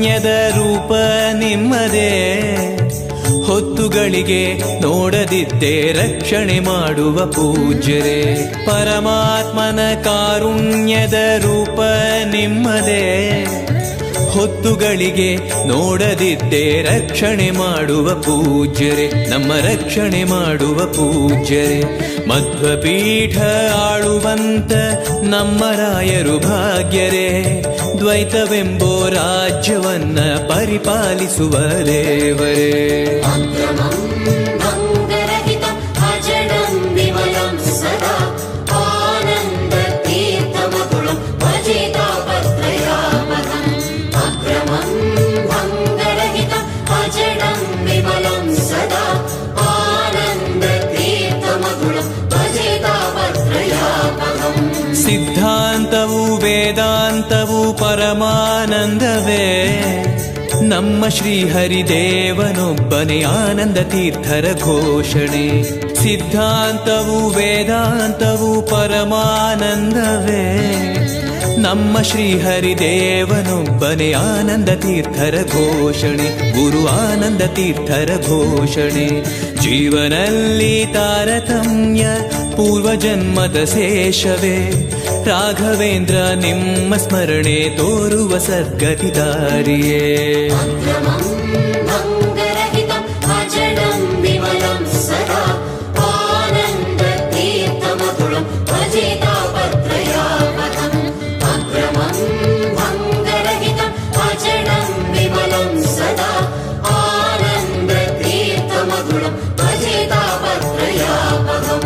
ಕಾರುಣ್ಯದ ರೂಪ ನಿಮ್ಮದೇ, ಹೊತ್ತುಗಳಿಗೆ ನೋಡದಿದ್ದೇ ರಕ್ಷಣೆ ಮಾಡುವ ಪೂಜ್ಯರೇ. ಪರಮಾತ್ಮನ ಕಾರುಣ್ಯದ ರೂಪ ನಿಮ್ಮದೇ, ಹೊತ್ತುಗಳಿಗೆ ನೋಡದಿದ್ದೇ ರಕ್ಷಣೆ ಮಾಡುವ ಪೂಜ್ಯರೇ, ನಮ್ಮ ರಕ್ಷಣೆ ಮಾಡುವ ಪೂಜ್ಯರೇ. ಮಧ್ವಪೀಠ ಆಳುವಂತ ನಮ್ಮ ರಾಯರು ಭಾಗ್ಯರೇ, ದ್ವೈತವೆಂಬೋ ರಾಜ್ಯವನ್ನ ಪರಿಪಾಲಿಸುವ ದೇವರೇ. ಅಕ್ರಮಂ ಭಂಗರಹಿತಂ ಅಜಡಂ ವಿಮಲಂ ಸದಾ ಆನಂದ ತೀರ್ಥಮತುಳಂ ಭಜೆ ತಾಪತ್ರಯಾಪಹಂ. ಅಕ್ರಮಂ ಭಂಗರಹಿತಂ ಅಜಡಂ ವಿಮಲಂ ಸದಾ ಆನಂದ ತೀರ್ಥಮತುಳಂ ಭಜೆ ತಾಪತ್ರಯಾಪಹಂ. ಸಿದ್ಧಾಂತವು ವೇದಾಂತವು ಪರಮಾನಂದವೇ, ನಮ್ಮ ಶ್ರೀಹರಿದೇವನೊಬ್ಬನೇ ಆನಂದ ತೀರ್ಥರ ಘೋಷಣೆ. ಸಿದ್ಧಾಂತವು ವೇದಾಂತವು ಪರಮಾನಂದವೇ, ನಮ್ಮ ಶ್ರೀಹರಿದೇವನೊಬ್ಬನೇ ಆನಂದ ತೀರ್ಥರ ಘೋಷಣೆ, ಗುರು ಆನಂದ ತೀರ್ಥರ ಘೋಷಣೆ. ಜೀವನಲ್ಲಿ ತಾರತಮ್ಯ ಪೂರ್ವಜನ್ಮದ ಶೇಷವೇ, ರಾಘವೇಂದ್ರ ನಿಮ್ಮ ಸ್ಮರಣೆ ತೋರುವ ಸದ್ಗತಿ ದಾರಿಯೇ. ಅಕ್ರಮಂ ಭಂಗರಹಿತಂ ಅಜಡಂ ವಿಮಲಂ ಸದಾ ಆನಂದ ತೀರ್ಥಮತುಳಂ ಭಜೆ ತಾಪತ್ರಯಾಪಹಂ. ಅಕ್ರಮಂ ಭಂಗರಹಿತಂ ಅಜಡಂ ವಿಮಲಂ ಸದಾ ಆನಂದ ತೀರ್ಥಮತುಳಂ ಭಜೆ ತಾಪತ್ರಯಾಪಹಂ.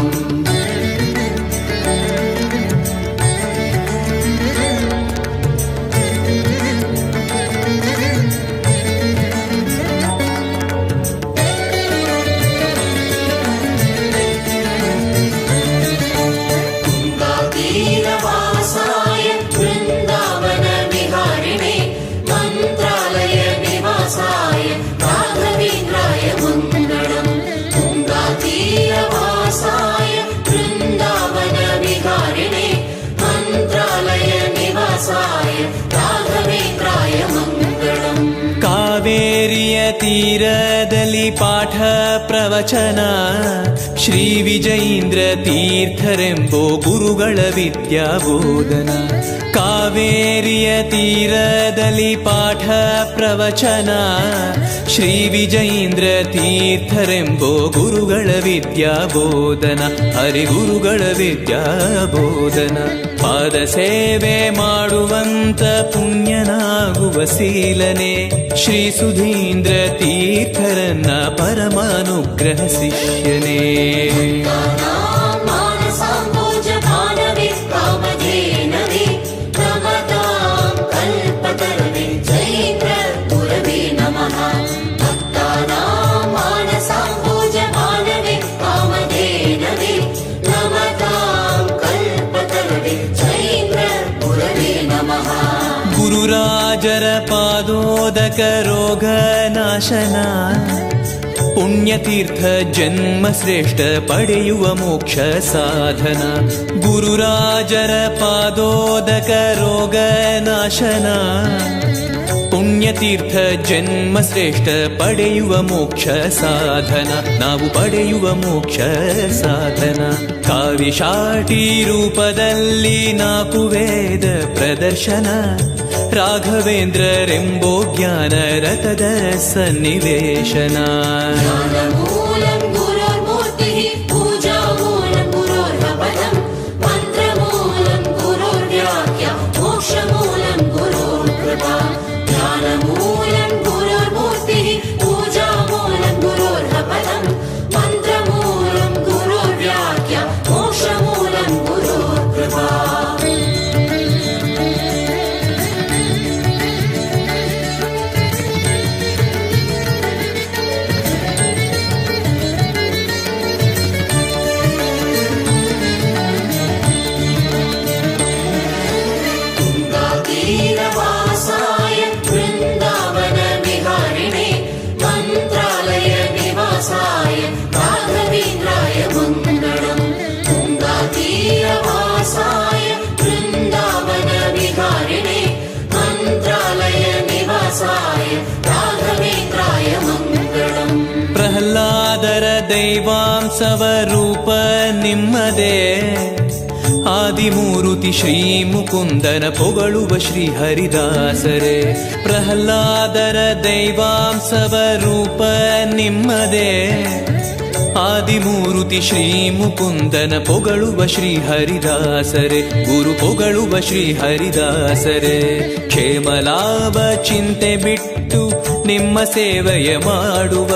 ತೀರವಾಸಾಯ ವೃಂದಾವನ ವಿಹಾರಿಣೆ ಮಂತ್ರಾಲಯ ನಿವಾಸಾಯ ರಾಘವೇಂದ್ರಾಯ ಮಂಗಳಂ. ತೀರವಾಸಾಯ ವೃಂದಾವನ ವಿಹಾರಿಣೆ ಮಂತ್ರಾಲಯ ನಿವಾಸಾಯ ರಾಘವೇಂದ್ರಾಯ ಮಂಗಳಂ. ಕಾವೇರಿಯ ತೀರದಲ್ಲಿ ಪಾಠ ಪ್ರವಚನ, ಶ್ರೀ ವಿಜಯೀಂದ್ರ ತೀರ್ಥರೆಂಬೋ ಗುರುಗಳ ವಿದ್ಯಾಬೋಧನ. ಕಾವೇರಿಯ ತೀರದಲ್ಲಿ ಪಾಠ ಪ್ರವಚನ, ಶ್ರೀ ವಿಜಯೀಂದ್ರ ತೀರ್ಥರೆಂಬೋ ಗುರುಗಳ ವಿದ್ಯಾಬೋಧನ, ಹರಿಗುರುಗಳ ವಿದ್ಯಾಬೋಧನ. ಪಾದ ಸೇವೆ ಮಾಡುವಂತ ಪುಣ್ಯನಾಗುವ ಶೀಲನೆ, ಶ್ರೀ ಸುಧೀಂದ್ರ ತೀರ್ಥರನ್ನ ಪರಮಾನುಗ್ರಹ ಶಿಷ್ಯನೇ. ಮಾನಸಾಂಬೋಜ ಭಾನವೇ ಕಾಮಧೇನವೇ ನಮತಾಂ ಕಲ್ಪತರವೇ ಜೈತ್ರ ಗುರವೇ ನಮಃ. ಭಕ್ತಾನಾಂ ಮಾನಸಾಂಬೋಜ ಭಾನವೇ ಕಾಮಧೇನವೇ ನಮತಾಂ ಕಲ್ಪತರವೇ ಜೈತ್ರ ಗುರವೇ ನಮಃ. ಗುರುರಾಜರ ಪಾದೋದಕ ರೋಗ ನಾಶನ, ಪುಣ್ಯತೀರ್ಥ ಜನ್ಮ ಶ್ರೇಷ್ಠ ಪಡೆಯುವ ಮೋಕ್ಷ ಸಾಧನ. ಗುರುರಾಜರ ಪಾದೋದಕ ರೋಗ ನಾಶನ, ಪುಣ್ಯತೀರ್ಥ ಜನ್ಮ ಶ್ರೇಷ್ಠ ಪಡೆಯುವ ಮೋಕ್ಷ ಸಾಧನ, ನಾವು ಪಡೆಯುವ ಮೋಕ್ಷ ಸಾಧನ. ಕಾವಿಶಾಟಿ ರೂಪದಲ್ಲಿ ನಾಲ್ಕು ವೇದ ಪ್ರದರ್ಶನ, ರಾಘವೇಂದ್ರರೆಂಬೋ ಜ್ಞಾನ ರಥದ ಸನ್ನಿವೇಶನ. ಜ್ಞಾನಮೂಲಂ ಗುರೋರ್ಮೂರ್ತಿಃ ಪೂಜಾಮೂಲಂ ಗುರೋರ್ಪದಂ ಮಂತ್ರಮೂಲಂ ಗುರೋರ್ವ್ಯಾಖ್ಯಾ ಮೋಕ್ಷಮೂಲಂ ಗುರೋರ್ಕೃಪಾ. ಜ್ಞಾನಮೂಲಂ ಗುರೋರ್ಮೂರ್ತಿಃ ಪೂಜಾಮೂಲಂ ಗುರೋರ್ಪದಂ ಮಂತ್ರಮೂಲಂ ಗುರೋರ್ವ್ಯಾಖ್ಯಾ ಮೋಕ್ಷಮೂಲಂ ಗುರೋರ್ಕೃಪಾ. ದೈವಾಂಸವ ರೂಪ ನಿಮ್ಮದೇ. ಆದಿಮೂರುತಿ ಶ್ರೀ ಮುಕುಂದನ ಪೊಗಳುವ ಶ್ರೀ ಹರಿದಾಸರೇ. ಪ್ರಹ್ಲಾದರ ದೈವಾಂಸವ ರೂಪ ನಿಮ್ಮದೇ. ಆದಿಮೂರುತಿ ಶ್ರೀ ಮುಕುಂದನ ಪೊಗಳುವ ಶ್ರೀ ಹರಿದಾಸರೇ. ಗುರು ಪೊಗಳುವ ಶ್ರೀ ಹರಿದಾಸರೇ. ಕ್ಷೇಮಲಾಭ ಚಿಂತೆ ಬಿಟ್ಟು ನಿಮ್ಮ ಸೇವೆಯ ಮಾಡುವ,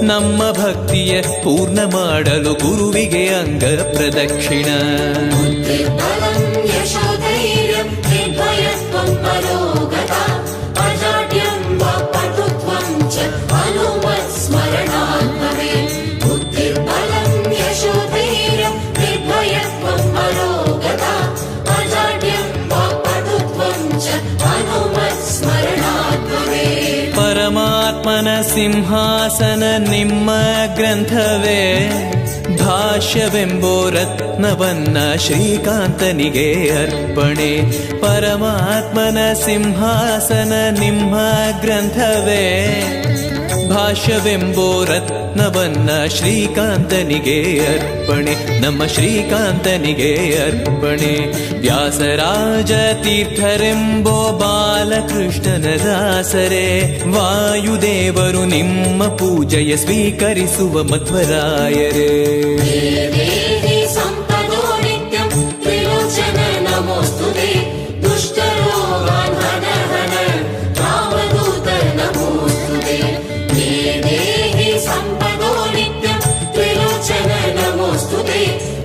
ನಮ್ಮ ಭಕ್ತಿಯ ಪೂರ್ಣ ಮಾಡಲು ಗುರುವಿಗೆ ಅಂಗ ಪ್ರದಕ್ಷಿಣ. ಬುದ್ಧಿರ್ಬಲಂ ಯಶೋಧೈರ್ಯಂ ನಿರ್ಭಯತ್ವಂ ಪರೋಗತಾ ಅಜಾಡ್ಯಂ ವಾಕ್ಪಟುತ್ವಂ ಚ ಹನುಮತ್ಸ್ಮರಣಾತ್ ಭವೇತ್. ಬುದ್ಧಿರ್ಬಲಂ ಯಶೋಧೈರ್ಯಂ ನಿರ್ಭಯತ್ವಂ ಪರೋಗತಾ ಅಜಾಡ್ಯಂ ವಾಕ್ಪಟುತ್ವಂ ಚ ಹನುಮತ್ಸ್ಮರಣಾತ್ ಭವೇತ್. ಪರಮಾತ್ಮನ ಸಿಂಹಾಸನ ನಿಮ್ಮ ಗ್ರಂಥವೇ. ಭಾಷ್ಯವೆಂಬೋ ರತ್ನವನ್ನ ಶ್ರೀಕಾಂತನಿಗೆ ಅರ್ಪಣೆ. ಪರಮಾತ್ಮನ ಸಿಂಹಾಸನ ನಿಮ್ಮ ಗ್ರಂಥವೇ. ಭಾಷ್ಯವೆಂಬೋ ರತ್ನವನ್ನ ಶ್ರೀಕಾಂತನಿಗೆ ಅರ್ಪಣೆ. ನಮ್ಮ ಶ್ರೀಕಾಂತನಿಗೆ ಅರ್ಪಣೆ. ವ್ಯಾಸರಾಜ ತೀರ್ಥರೆಂಬೋ ಬಾಲಕೃಷ್ಣನ ದಾಸರೇ. ವಾಯುದೇವರು ನಿಮ್ಮ ಪೂಜೆಯ ಸ್ವೀಕರಿಸುವ ಮಧ್ವರಾಯರೇ. ದೇವಿ ಸಂಪದೋ ನಿತ್ಯಂ ತ್ರಿಲೋಚನ ನಮೋಸ್ತುತೆ. ದುಷ್ಟರೋಗಾನ್ ಹನ ಹನ ರಾಮದೂತ ನಮೋಸ್ತುತೆ. ದೇವಿ ಸಂಪದೋ ನಿತ್ಯಂ ತ್ರಿಲೋಚನ ನಮೋಸ್ತುತೆ.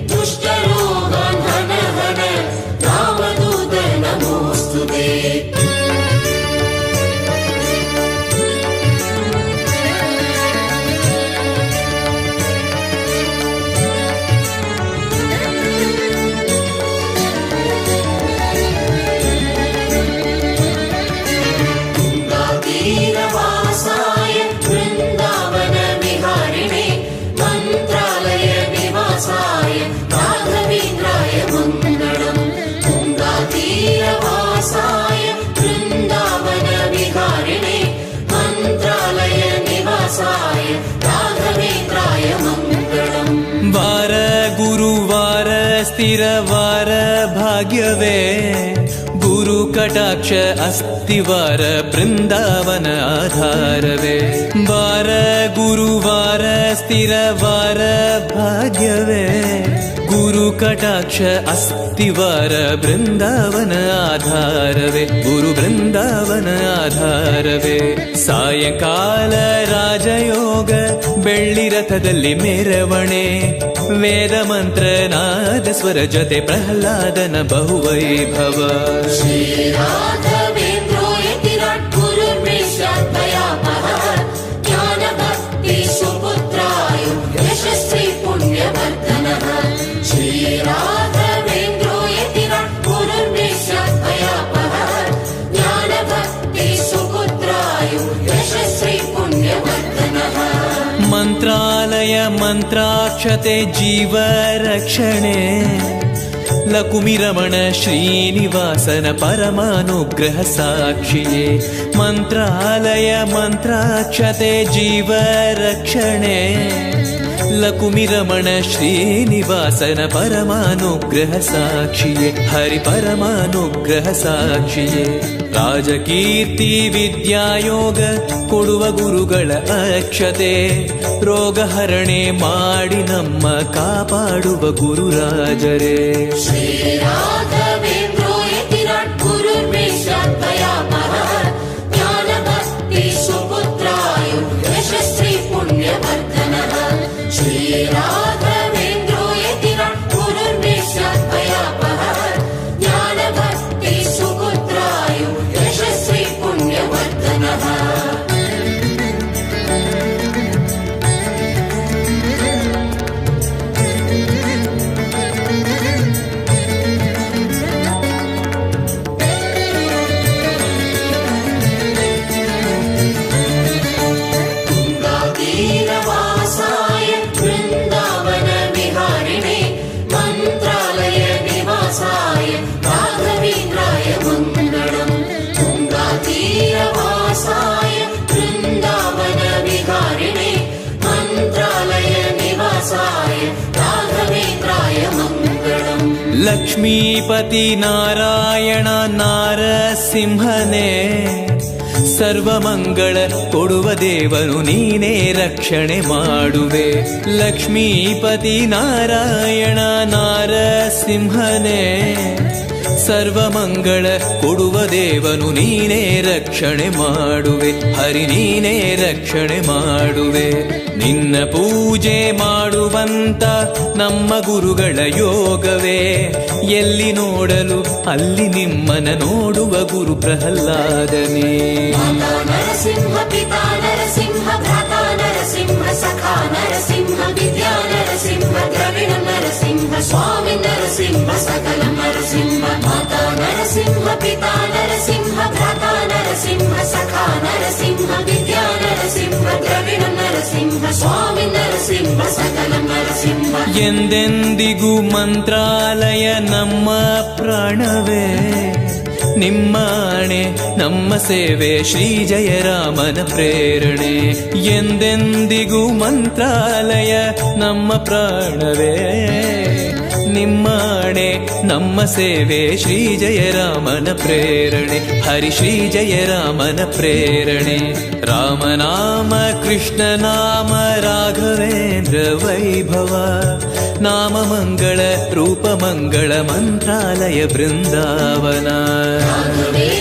ದುಷ್ಟರೋಗಾನ್ ಹನ ಹನ ರಾಮದೂತ ನಮೋಸ್ತುತೆ. ತೀರವಾಸಾಯ ವೃಂದಾವನ ವಿಹಾರಿಣೆ ಮಂತ್ರಾಲಯ ನಿವಾಸಾಯ ರಾಘವೇಂದ್ರಾಯ ಮಂಗಳಂ. ತುಂಗಾತೀರವಾಸಾಯ ವೃಂದಾವನ ವಿಹಾರಿಣೆ ಮಂತ್ರಾಲಯ ನಿವಾಸಾಯ ರಾಘವೇಂದ್ರಾಯ ಮಂಗಳಂ. ವಾರ ಗುರುವಾರ ಸ್ಥಿರವಾರ ಭಾಗ್ಯವೇ. ಗುರು ಕಟಾಕ್ಷ ಅಸ್ತಿವಾರ ಬೃಂದಾವನ ಆಧಾರವೇ. ವಾರ ಗುರುವಾರ ಸ್ಥಿರವಾರ ಭಾಗ್ಯವೇ. ಗುರು ಕಟಾಕ್ಷ ಅಸ್ತಿವಾರ ಬೃಂದಾವನ ಆಧಾರವೇ. ಗುರು ಬೃಂದಾವನ ಆಧಾರವೇ. ಸಾಯಂಕಾಲ ರಾಜಯೋಗ ಬೆಳ್ಳಿ ರಥದಲ್ಲಿ ಮೆರವಣೆ. ವೇದ ಮಂತ್ರ ನಾದ ಸ್ವರ ಜೊತೆ ಪ್ರಹ್ಲಾದನ ಬಹುವೈಭವ. ಶ್ರೀರಾಘವೇಂದ್ರೋ ಯತಿರಾಟ್ ಗುರುರ್ಮೇಷಾದ್ಭಯಾಪಹ ಜ್ಞಾನ ಭಕ್ತಿ ಸುಪುತ್ರಾಯ ಯಶಸ್ವಿ ಪುಣ್ಯವರ್ಧನಃ. ಶ್ರೀರಾಘವೇಂದ್ರೋ ಯತಿರಾಟ್ ಗುರುರ್ಮೇಷಾದ್ಭಯಾಪಹ ಜ್ಞಾನ ಭಕ್ತಿ ಸುಪುತ್ರಾಯ ಯಶಸ್ವಿ ಪುಣ್ಯವರ್ಧನಃ. ಮಂತ್ರಾಲಯ ಮಂತ್ರಾಕ್ಷತೆ ಜೀವ ರಕ್ಷಣೆ. ಲಕುಮಿರಮಣ ಶ್ರೀನಿವಾಸನ ಪರಮಾನುಗ್ರಹ ಸಾಕ್ಷಿಯೇ. ಮಂತ್ರಾಲಯ ಮಂತ್ರಾಕ್ಷತೆ ಜೀವ ರಕ್ಷಣೆ. ಲಕುಮಿರಮಣ ಶ್ರೀನಿವಾಸನ ಪರಮಾನುಗ್ರಹ ಸಾಕ್ಷಿಯೇ. ಹರಿ ಪರಮಾನುಗ್ರಹ ಸಾಕ್ಷಿಯೇ. ರಾಜಕೀರ್ತಿ ವಿದ್ಯಾಯೋಗ ಕೊಡುವ ಗುರುಗಳ ಅಕ್ಷತೆ. ರೋಗಹರಣೆ ಮಾಡಿ ನಮ್ಮ ಕಾಪಾಡುವ ಗುರುರಾಜರೇ. ಶ್ರೀರಾಘವೇಂದ್ರೋ ಯತಿರಾಟ್ ಗುರುರ್ಮೇಷಾದ್ಭಯಾಪಹ ಜ್ಞಾನ ಭಕ್ತಿ ಸುಪುತ್ರಾಯ ಯಶಸ್ವಿ ಪುಣ್ಯವರ್ಧನಃ. ಶ್ರೀರಾಘವೇಂದ್ರೋ ಯತಿರಾಟ್ ಗುರುರ್ಮೇಷಾದ್ಭಯಾಪಹ ಜ್ಞಾನ ಭಕ್ತಿ ಸುಪುತ್ರಾಯ ಯಶಸ್ವಿ ಪುಣ್ಯವರ್ಧನಃ. ತುಂಗಾತೀರವಾಸಾಯ ವೃಂದಾವನ ಲಕ್ಷ್ಮೀಪತಿ ನಾರಾಯಣ ನಾರಸಿಂಹನೇ ಸರ್ವಮಂಗಳ ಕೊಡುವ ದೇವನು ನೀನೇ ರಕ್ಷಣೆ ಮಾಡುವೆ. ಲಕ್ಷ್ಮೀಪತಿ ನಾರಾಯಣ ನಾರಸಿಂಹನೇ ಸರ್ವಮಂಗಳ ಕೊಡುವ ದೇವನು ನೀನೇ ರಕ್ಷಣೆ ಮಾಡುವೆ. ಹರಿ ನೀನೇ ರಕ್ಷಣೆ ಮಾಡುವೆ. ನಿನ್ನ ಪೂಜೆ ಮಾಡುವಂತ ನಮ್ಮ ಗುರುಗಳ ಯೋಗವೇ ಎಲ್ಲಿ ನೋಡಲು ಅಲ್ಲಿ ನಿಮ್ಮನ ನೋಡುವ ಗುರು ಪ್ರಹ್ಲಾದನೇ. ಮಾತಾ ನರಸಿಂಹ ಪಿತಾ ನರಸಿಂಹ ಭ್ರಾತಾ ನರಸಿಂಹ ಸಖಾ ನರಸಿಂಹ ವಿದ್ಯಾ ನರಸಿಂಹ ದ್ರವಿಣ ನರಸಿಂಹ ಸ್ವಾಮಿ ನರಸಿಂಹ ಸಕಲ ನರಸಿಂಹ. ಮಾತಾ ನರಸಿಂಹ ಪಿತಾ ನರಸಿಂಹ ಭ್ರಾತಾ ನರಸಿಂಹ ಸಖಾ ನರಸಿಂಹ ವಿದ್ಯಾ ನರಸಿಂಹ ದ್ರವಿಣ ನರಸಿಂಹ ಸ್ವಾಮಿ ನರಸಿಂಹ ಸಕಲ ನರಸಿಂಹ. ಎಂದೆಂದಿಗೂ ಮಂತ್ರಾಲಯ ನಮ್ಮ ಪ್ರಾಣವೇ ನಿಮ್ಮಾಣೆ ನಮ್ಮ ಸೇವೆ ಶ್ರೀ ಜಯರಾಮನ ಪ್ರೇರಣೆ. ಎಂದೆಂದಿಗೂ ಮಂತ್ರಾಲಯ ನಮ್ಮ ಪ್ರಾಣವೇ ನಿಮ್ಮಾಣೆ ನಮ್ಮ ಸೇವೆ ಶ್ರೀ ಜಯರಾಮನ ಪ್ರೇರಣೆ. ಹರಿ ಶ್ರೀ ಜಯರಾಮನ ಪ್ರೇರಣೆ. ರಾಮನಾಮ ಕೃಷ್ಣ ನಾಮ ರಾಘವೇಂದ್ರ ವೈಭವ ನಾಮ ಮಂಗಳ ರೂಪ ಮಂಗಳ ಮಂತ್ರಾಲಯ ಬೃಂದಾವನ. ರಾಘವೇಂದ್ರ